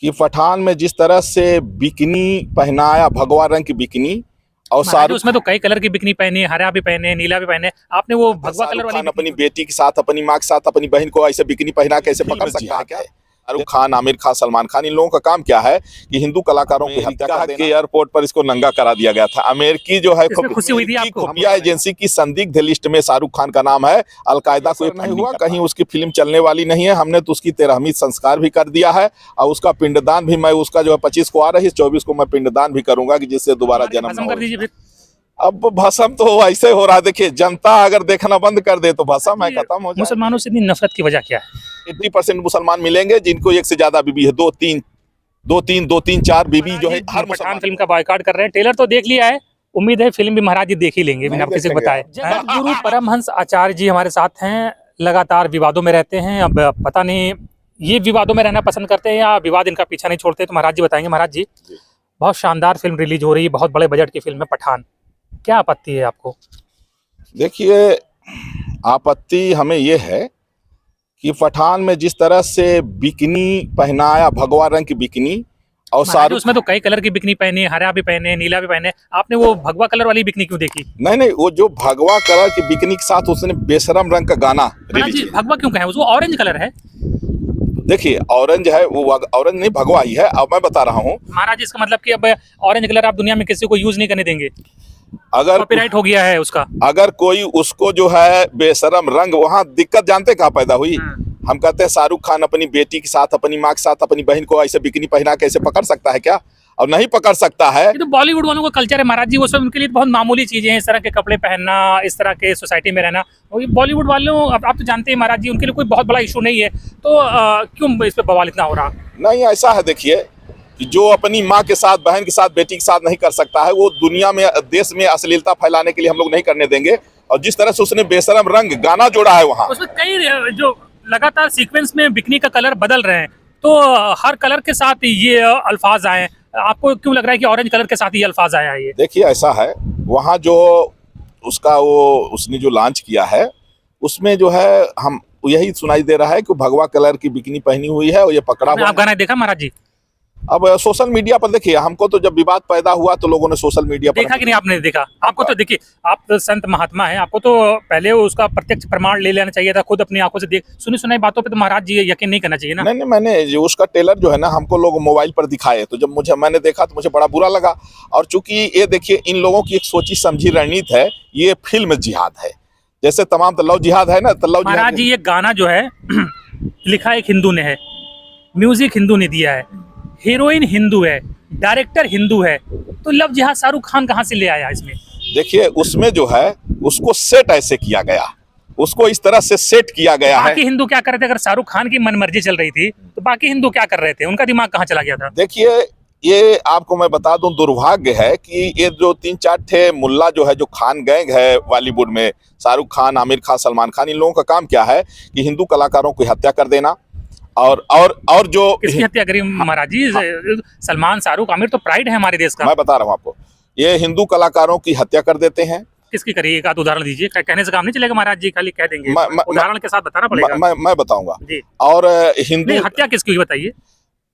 कि पठान में जिस तरह से बिकनी पहनाया, भगवा रंग की बिकनी, और महाराज उसमें तो कई कलर की बिकनी पहनी है, हरा भी पहने, नीला भी पहने। आपने वो भगवा कलर वाली अपनी बेटी के साथ, अपनी माँ के साथ, अपनी बहन को ऐसे बिकनी पहना कैसे पकड़ सकता है क्या? शाहरुख खान, आमिर खान, सलमान खान, इन लोगों का काम क्या है कि हिंदू कलाकारों की हत्या कर देना। एयरपोर्ट पर इसको नंगा करा दिया गया था। अमेरिकी जो है खुशी हुई थी आपको? खुफिया एजेंसी की संदिग्ध लिस्ट में शाहरुख खान का नाम है। अलकायदा को नहीं हुआ, कहीं उसकी फिल्म चलने वाली नहीं है। हमने तो उसकी 13वीं संस्कार भी कर दिया है और उसका पिंडदान भी, मैं उसका जो है 25 को आ रही है, 24 को मैं पिंडदान भी करूंगा कि जिससे दोबारा जन्म न हो। अब भस्म तो ऐसे हो रहा है, देखिए जनता अगर देखना बंद कर दे तो भस्म है, खत्म हो जाए। मुसलमानों से इतनी नफरत की वजह क्या है? 80% मुसलमान मिलेंगे जिनको एक से ज्यादा बीबी है, दो तीन चार बीबी जो है। हर पठान फिल्म का बॉयकॉट कर रहे हैं। ट्रेलर तो देख लिया है, उम्मीद है फिल्म भी महाराज जी देख ही लेंगे, बिना किसी को बताए। गुरु परमहंस आचार्य जी हमारे साथ हैं, लगातार विवादों में रहते हैं। अब पता नहीं ये विवादों में रहना पसंद करते हैं या विवाद इनका पीछा नहीं छोड़ते, तो महाराज जी बताएंगे। महाराज जी, बहुत शानदार फिल्म रिलीज हो रही है, बहुत बड़े बजट की फिल्म है पठान, क्या आपत्ति है आपको? देखिए, आपत्ति हमें ये है कि पठान में जिस तरह से बिकनी पहनाया, भगवा रंग की बिकनी, और शाहरुख उसमें तो कई कलर की बिकनी पहनी है, हरा भी पहने, नीला भी पहने। आपने वो भगवा कलर वाली बिकनी क्यों देखी? नहीं, वो जो भगवा कलर की बिकनी के साथ उसने बेशरम रंग का गाना रिलीज किया। भगवा क्यों कहे? उसको ऑरेंज कलर है। देखिए, ऑरेंज है वो, ऑरेंज नहीं, भगवा ही है। अब मैं बता रहा हूँ महाराज, इसका मतलब कि अब ऑरेंज कलर आप दुनिया में किसी को यूज नहीं करने देंगे, अगर कॉपीराइट हो गया है उसका। अगर कोई उसको जो है बेशरम रंग, वहाँ दिक्कत जानते कहाँ पैदा हुई? हम कहते हैं शाहरुख खान अपनी बेटी के साथ, अपनी माँ के साथ, अपनी बहन को ऐसे बिकनी पहना कैसे पकड़ सकता है क्या? और नहीं पकड़ सकता है। ये तो बॉलीवुड वालों का कल्चर है महाराज जी, वो सब उनके लिए बहुत मामूली चीजें हैं, इस तरह के कपड़े पहनना, इस तरह के सोसाइटी में रहना। और ये बॉलीवुड वालों, आप तो जानते हैं महाराज जी, उनके लिए कोई बहुत बड़ा इशू नहीं है, तो क्यों इस पे बवाल इतना हो रहा? नहीं, ऐसा है, देखिए कि जो अपनी माँ के साथ, बहन के साथ, बेटी के साथ नहीं कर सकता है, वो दुनिया में, देश में अश्लीलता फैलाने के लिए हम लोग नहीं करने देंगे। और जिस तरह से उसने बेशरम रंग गाना जोड़ा है, वहाँ उसमें कई जो लगातार सीक्वेंस में बिकनी का कलर बदल रहे हैं, तो हर कलर के साथ ये अल्फाज आए। आपको क्यों लग रहा है कि ऑरेंज कलर के साथ ये अल्फाज आया है? ये देखिए, ऐसा है, वहाँ जो उसका उसने जो लॉन्च किया है, उसमें जो है हम यही सुनाई दे रहा है कि भगवा कलर की बिकनी पहनी हुई है और ये पकड़ा हुआ। आप गाना देखा महाराज जी? अब सोशल मीडिया पर देखिए, हमको तो जब विवाद पैदा हुआ तो लोगों ने सोशल मीडिया पर देखा कि नहीं? आपने देखा? आपको तो देखिए, आप तो संत महात्मा हैं, आपको तो पहले उसका प्रत्यक्ष प्रमाण ले लेना चाहिए था, खुद अपनी आंखों से देख। सुनी सुनाई बातों पे तो महाराज जी यकीन नहीं करना चाहिए ना? नहीं, मैंने जो उसका ट्रेलर जो है ना, हमको लोग मोबाइल पर दिखाए, तो जब मैंने देखा तो मुझे बड़ा बुरा लगा। और चूंकि ये देखिए, इन लोगों की एक सोची समझी रणनीति है, ये फिल्म जिहाद है। जैसे तमाम तो लव जिहाद है ना, तो लव महाराज जी, ये गाना जो है लिखा एक हिंदू ने है, म्यूजिक हिंदू ने दिया है, हीरोइन हिंदू है, डायरेक्टर हिंदू है, तो लव जिहाद शाहरुख खान कहाँ से ले आया इसमें? देखिए, उसमें जो है उसको सेट ऐसे किया गया, उसको इस तरह से सेट किया गया है। बाकी हिंदू क्या कर रहे थे? अगर शाहरुख खान की मनमर्जी चल रही थी तो बाकी हिंदू क्या कर रहे थे? उनका दिमाग कहाँ चला गया था? देखिए, ये आपको मैं बता दूं, दुर्भाग्य है कि ये जो 3-4 ठे मुल्ला जो है, जो खान गैंग है बॉलीवुड में, शाहरुख खान, आमिर खान, सलमान खान, इन लोगों का काम क्या है कि हिंदू कलाकारों की हत्या कर देना। और जो किसकी हत्या करी महाराज जी? सलमान, शाहरुख, आमिर तो प्राइड है हमारे देश का। मैं बता रहा हूँ आपको, ये हिंदू कलाकारों की हत्या कर देते हैं। किसकी करी? एक आध उदाहरण दीजिए। कहने से काम नहीं चलेगा महाराज जी, खाली कह देंगे, उदाहरण के साथ बताना पड़ेगा। मैं बताऊंगा जी। और हिंदू हत्या किसकी हुई बताइए?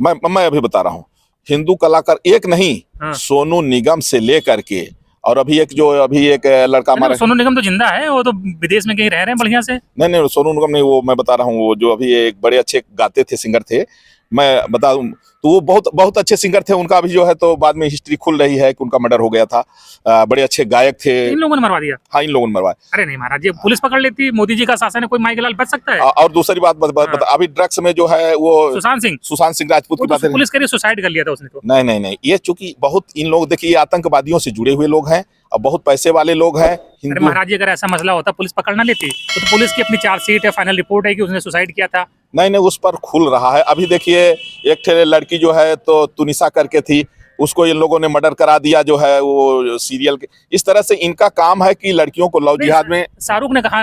मैं अभी बता रहा हूँ। हिंदू कलाकार एक नहीं, सोनू निगम से लेकर के, और अभी एक लड़का हमारा, सोनू निगम तो जिंदा है, वो तो विदेश में कहीं रह रहे हैं बढ़िया से। नहीं, सोनू निगम नहीं, वो मैं बता रहा हूँ, वो जो अभी एक बड़े अच्छे गाते थे, सिंगर थे, मैं बता दूं तो वो बहुत अच्छे सिंगर थे। उनका अभी जो है तो बाद में हिस्ट्री खुल रही है कि उनका मर्डर हो गया था। बड़े अच्छे गायक थे। इन लोगों ने मरवा दिया? हाँ, इन लोगों ने मरवाया। अरे नहीं महाराज जी, पुलिस पकड़ लेती, मोदी जी का शासन है, कोई माई के लाल बच सकता है? और दूसरी बात अभी ड्रग्स में जो है वो सुशांत सिंह राजपूत की बात है। पुलिस कह सुसाइड कर लिया था उसने तो। नहीं, ये चूंकि बहुत इन लोग, देखिए, आतंकवादियों से जुड़े हुए लोग हैं और बहुत पैसे वाले लोग हैं। महाराज जी, अगर ऐसा मसला होता, पुलिस पकड़ ना लेती? तो पुलिस की अपनी चार्जशीट है, फाइनल रिपोर्ट है कि उसने सुसाइड किया था। नहीं, उस पर खुल रहा है। अभी देखिए, एक लड़की जो है तो तुनिसा करके थी, उसको इन लोगों ने मर्डर करा दिया, जो है वो सीरियल के। इस तरह से इनका काम है कि लड़कियों को लव जिहाद में। शाहरुख ने कहा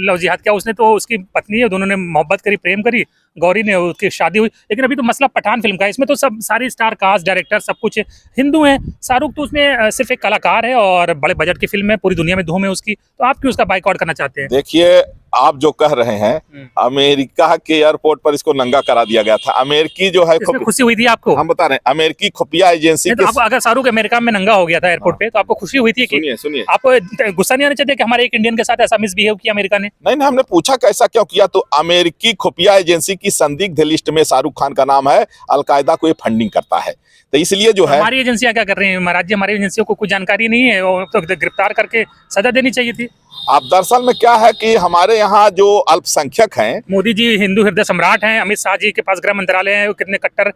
लव जिहाद? क्या उसने तो, उसकी पत्नी है, दोनों ने मोहब्बत करी, प्रेम करी, गौरी ने उसकी शादी हुई, लेकिन अभी तो मसला पठान फिल्म का है। इसमें तो सब सारे स्टार कास्ट, डायरेक्टर सब कुछ हिंदू हैं। शाहरुख तो उसमें सिर्फ एक कलाकार है और बड़े बजट की फिल्म है, पूरी दुनिया में धूम है उसकी, तो आप क्यों उसका बाइकआउट करना चाहते हैं? देखिए, आप जो कह रहे हैं, अमेरिका के एयरपोर्ट पर इसको नंगा करा दिया गया था। अमेरिकी जो है, खुशी हुई थी आपको? हम बता रहे हैं, अमेरिकी खुफिया एजेंसी तो आपको, अगर शाहरुख अमेरिका में नंगा हो गया था एयरपोर्ट पे, तो आपको खुशी हुई थी? सुनिए, आपको गुस्सा नहीं आना चाहिए कि हमारे एक इंडियन के साथ ऐसा मिसबिहेव किया अमेरिका ने? नहीं, हमने पूछा कैसा क्यों किया, तो अमेरिकी खुफिया एजेंसी की संदिग्ध लिस्ट में शाहरुख खान का नाम है। अलकायदा को ये फंडिंग करता है, तो इसलिए जो है। हमारी एजेंसियां क्या कर रही हैं महाराज जी? हमारी एजेंसियों को कुछ जानकारी नहीं है, वो तो गिरफ्तार करके सजा देनी चाहिए थी। आप दरअसल में क्या है कि हमारे यहाँ जो अल्पसंख्यक हैं, मोदी जी हिंदू हृदय सम्राट हैं, अमित शाह जी के पास गृह मंत्रालय है, वो कितने कट्टर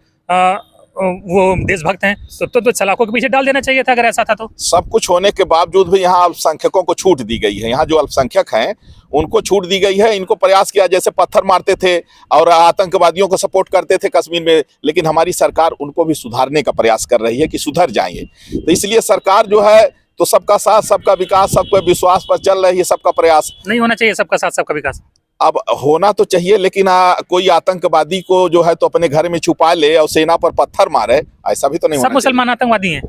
वो देशभक्त हैं, तो सलाखों के पीछे डाल देना चाहिए था अगर ऐसा था तो। सब कुछ होने के बावजूद भी यहाँ अल्पसंख्यकों को छूट दी गई है। यहाँ जो अल्पसंख्यक हैं उनको छूट दी गई है। इनको प्रयास किया, जैसे पत्थर मारते थे और आतंकवादियों को सपोर्ट करते थे कश्मीर में, लेकिन हमारी सरकार उनको भी सुधारने का प्रयास कर रही है कि सुधर जाएंगे। तो इसलिए सरकार जो है तो सबका साथ, सबका विकास, सबका विश्वास पर चल रही है। सबका प्रयास नहीं होना चाहिए सबका साथ सबका विकास? अब होना तो चाहिए, लेकिन कोई आतंकवादी को जो है तो अपने घर में छुपा ले और सेना पर पत्थर मारे, ऐसा भी तो नहीं होना सब मुसलमान आतंकवादी हैं?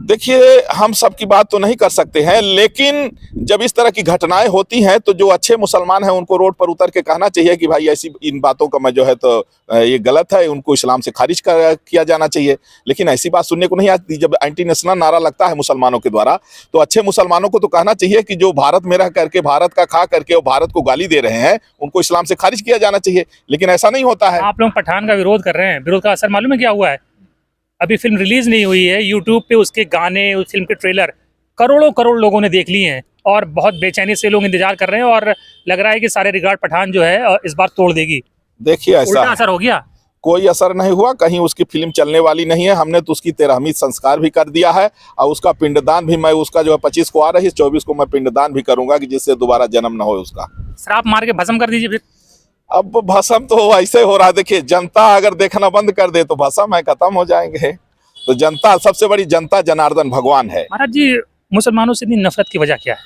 देखिए, हम सब की बात तो नहीं कर सकते हैं, लेकिन जब इस तरह की घटनाएं होती हैं तो जो अच्छे मुसलमान हैं उनको रोड पर उतर के कहना चाहिए कि भाई ऐसी इन बातों का मैं जो है तो ये गलत है, उनको इस्लाम से खारिज किया जाना चाहिए। लेकिन ऐसी बात सुनने को नहीं आती। जब एंटी नेशनल नारा लगता है मुसलमानों के द्वारा, तो अच्छे मुसलमानों को तो कहना चाहिए कि जो भारत में रह करके, भारत का खा करके और भारत को गाली दे रहे हैं, उनको इस्लाम से खारिज किया जाना चाहिए, लेकिन ऐसा नहीं होता है। आप लोग पठान का विरोध कर रहे हैं, विरोध का असर मालूम है क्या हुआ है? अभी फिल्म रिलीज नहीं हुई है, यूट्यूब पे उसके गाने, उस फिल्म के ट्रेलर करोड़ों लोगों ने देख लिए हैं और बहुत बेचैनी से लोग इंतजार कर रहे हैं और लग रहा है कि सारे रिकॉर्ड पठान जो है इस बार तोड़ देगी। देखिए, ऐसा उल्टा असर हो गया? कोई असर नहीं हुआ, कहीं उसकी फिल्म चलने वाली नहीं है। हमने तो उसकी 13वीं संस्कार भी कर दिया है और उसका पिंडदान भी, मैं उसका जो है 25 को आ रही है, 24 को मैं पिंडदान भी करूंगा कि जिससे दोबारा जन्म न हो उसका। श्राप मार के भस्म कर दीजिए फिर। अब भस्म तो ऐसे हो रहा है, देखिए, जनता अगर देखना बंद कर दे तो भस्म है, खत्म हो जाएंगे। तो जनता, सबसे बड़ी जनता जनार्दन भगवान है। महाराज जी, मुसलमानों से इतनी नफरत की वजह क्या है?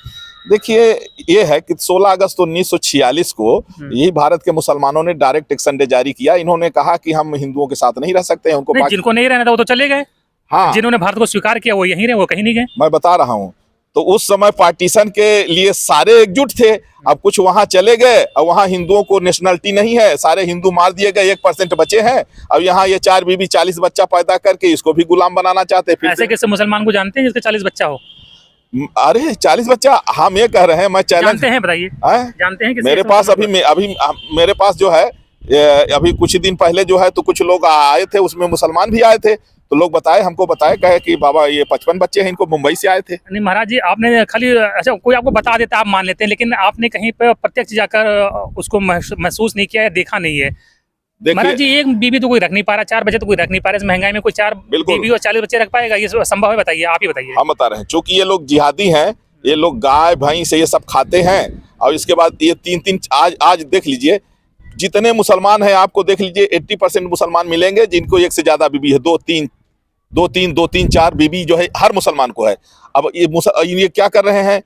देखिए, ये है कि 16 अगस्त 1946 को यही भारत के मुसलमानों ने डायरेक्ट एक्शन डे जारी किया। इन्होंने कहा कि हम हिंदुओं के साथ नहीं रह सकते हैं। उनको जिनको नहीं रहना था वो तो चले गए। हाँ, जिन्होंने भारत को स्वीकार किया वो यहीं रहे, वो कहीं नहीं गए। मैं बता रहा हूँ, तो उस समय पार्टीशन के लिए सारे एकजुट थे। अब कुछ वहां चले गए और वहां हिंदुओं को नेशनलिटी नहीं है, सारे हिंदू मार दिए गए, 1% बचे हैं। अब यहाँ ये 4 बीबी 40 बच्चा पैदा करके इसको भी गुलाम बनाना चाहते हैं। ऐसे कैसे मुसलमान को जानते हैं जिसके 40 बच्चा हो? अरे 40 बच्चा हम ये कह रहे हैं, मैं चैलेंज जानते हैं, बताइए। जानते हैं? मेरे पास अभी मेरे पास जो है अभी कुछ दिन पहले जो है तो कुछ लोग आए थे, उसमें मुसलमान भी आए थे, तो लोग हमको बताए, कहे कि बाबा ये 55 बच्चे हैं, इनको मुंबई से आए थे। नहीं महाराज जी, आपने खाली, अच्छा कोई आपको बता देता आप मान लेते हैं, लेकिन आपने कहीं पर प्रत्यक्ष जाकर उसको महसूस नहीं किया है, देखा नहीं है। महाराज जी, एक बीबी तो कोई रख नहीं पा रहा, 4 बच्चे तो कोई रख नहीं पा रहा, इस महंगाई में कोई 4 बीबी और 40 बच्चे रख पाएगा? ये संभव है? बताइए, आप ही बताइए। हम बता रहे हैं, चूंकि ये लोग जिहादी हैं, ये लोग गाय भैंस ये सब खाते हैं, और इसके बाद ये 3 आज देख लीजिए जितने मुसलमान हैं, आपको देख लीजिए 80% मुसलमान मिलेंगे जिनको एक से ज्यादा बीबी है, 2-3, 4 बीबी जो है हर मुसलमान को है। अब ये क्या कर रहे हैं,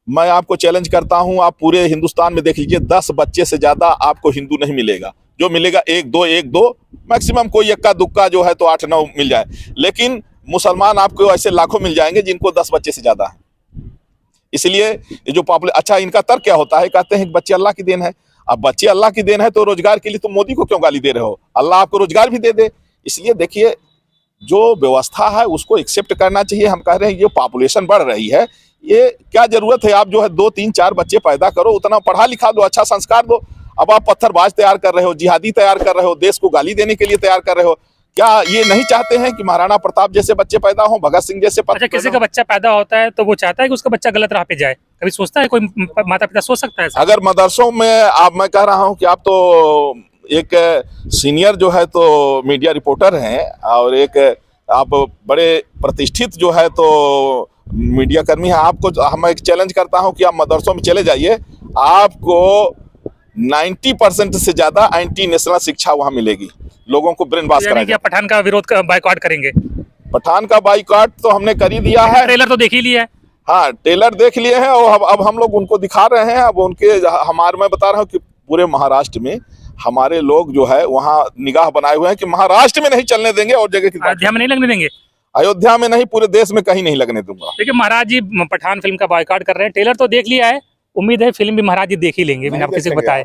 मैं आपको चैलेंज करता हूं, आप पूरे हिंदुस्तान में देख लीजिए 10 बच्चे से ज्यादा आपको हिंदू नहीं मिलेगा। जो मिलेगा 1-2 मैक्सिमम, कोई इक्का दुक्का जो है तो 8-9 मिल जाए, लेकिन मुसलमान आपको ऐसे लाखों मिल जाएंगे जिनको 10 बच्चे से ज्यादा है। इसलिए ये जो अच्छा, इनका तर्क क्या होता है, कहते हैं कि बच्चे अल्लाह की देन है। अब बच्चे अल्लाह की देन है तो रोजगार के लिए तुम मोदी को क्यों गाली दे रहे हो? अल्लाह आपको रोजगार भी दे दे। इसलिए देखिए, जो व्यवस्था है उसको एक्सेप्ट करना चाहिए। हम कह रहे हैं ये पॉपुलेशन बढ़ रही है, ये क्या जरूरत है, आप जो है 2-3-4 बच्चे पैदा करो, उतना पढ़ा लिखा दो, अच्छा संस्कार दो। अब आप पत्थरबाज तैयार कर रहे हो, जिहादी तैयार कर रहे हो, देश को गाली देने के लिए तैयार कर रहे हो। क्या ये नहीं चाहते हैं कि महाराणा प्रताप जैसे बच्चे पैदा हो, भगत सिंह जैसे? अच्छा, किसी का बच्चा पैदा होता है तो वो चाहता है कि उसका बच्चा गलत राह पे जाए? कभी सोचता है कोई माता पिता, सोच सकता है? अगर मदरसों में मैं कह रहा हूँ कि आप तो एक सीनियर जो है तो मीडिया रिपोर्टर हैं और एक आप बड़े प्रतिष्ठित जो है तो मीडिया कर्मी हैं, आपको मैं एक चैलेंज करता हूं कि आप मदरसों में चले जाइए, आपको 90% से ज्यादा एंटी नेशनल शिक्षा वहां मिलेगी। लोगों को ब्रेन वॉश कराएंगे। पठान का विरोध बाइकआउट करेंगे? पठान का बाइकआउट तो हमने कर ही दिया है। ट्रेलर तो देख ही लिया है। हाँ, ट्रेलर देख लिए हैं और अब हम लोग उनको दिखा रहे हैं। अब उनके मैं बता रहा हूँ कि पूरे महाराष्ट्र में हमारे लोग जो है वहाँ निगाह बनाए हुए हैं कि महाराष्ट्र में नहीं चलने देंगे और जगह की बात अयोध्या में नहीं लगने देंगे। अयोध्या में नहीं, पूरे देश में कहीं नहीं लगने दूंगा। देखिए महाराज जी पठान फिल्म का बॉयकॉट कर रहे हैं, ट्रेलर तो देख लिया है, उम्मीद है फिल्म भी महाराज जी देख ही लेंगे बिना आप किसी को बताए।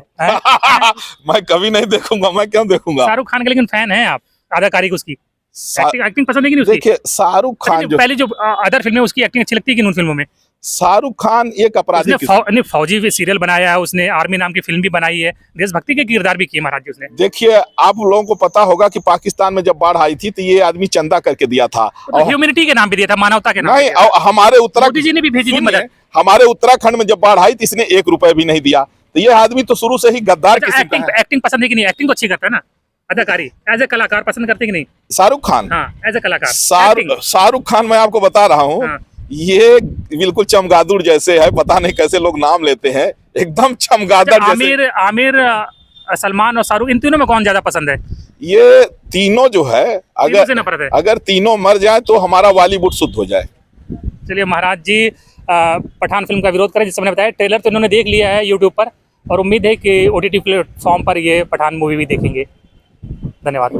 मैं कभी नहीं देखूंगा, मैं क्यों देखूंगा। शाहरुख खान के लेकिन फैन हैं आप, अदाकारी की उसकी एक्टिंग पसंद है कि नहीं उसकी? देखिए शाहरुख खान जो पहले जो अदर फिल्में उसकी एक्टिंग अच्छी लगती है कि उन फिल्मों में? शाहरुख खान एक अपराधी उसने फौजी भी सीरियल बनाया है, उसने आर्मी नाम की फिल्म भी बनाई है, देशभक्ति के किरदार भी किए महाराज जी उसने। देखिए आप लोगों को पता होगा कि पाकिस्तान में जब बाढ़ आई थी तो ये आदमी चंदा करके दिया था, तो ह्यूमैनिटी के नाम पे दिया था, मानवता के नाम नहीं। पे। हमारे मोदी जी ने भी भेजी थी मदद। हमारे उत्तराखंड में जब बाढ़ आई तो इसने 1 रुपए भी नहीं दिया। तो ये आदमी तो शुरू से ही गद्दार किस्म का है। एक्टिंग पसंद है कि नहीं? एक्टिंग तो अच्छी करता है ना, अदाकारी एज ए कलाकार पसंद करते कि नहीं? शाहरुख खान, हाँ एज ए कलाकार शाहरुख खान मैं आपको बता रहा हूँ, हाँ। ये बिल्कुल चमगादड़ जैसे है, पता नहीं कैसे लोग नाम लेते हैं, एकदम चमगादड़ जैसे। आमिर सलमान और शाहरुख, इन तीनों में कौन ज्यादा पसंद है? ये तीनों जो है अगर तीनों मर जाए तो हमारा बॉलीवुड शुद्ध हो जाए। चलिए महाराज जी पठान फिल्म का विरोध करें, जिससे मैंने बताया ट्रेलर तो इन्होंने देख लिया है यूट्यूब पर, और उम्मीद है कि OTT प्लेटफॉर्म पर ये पठान मूवी भी देखेंगे। धन्यवाद।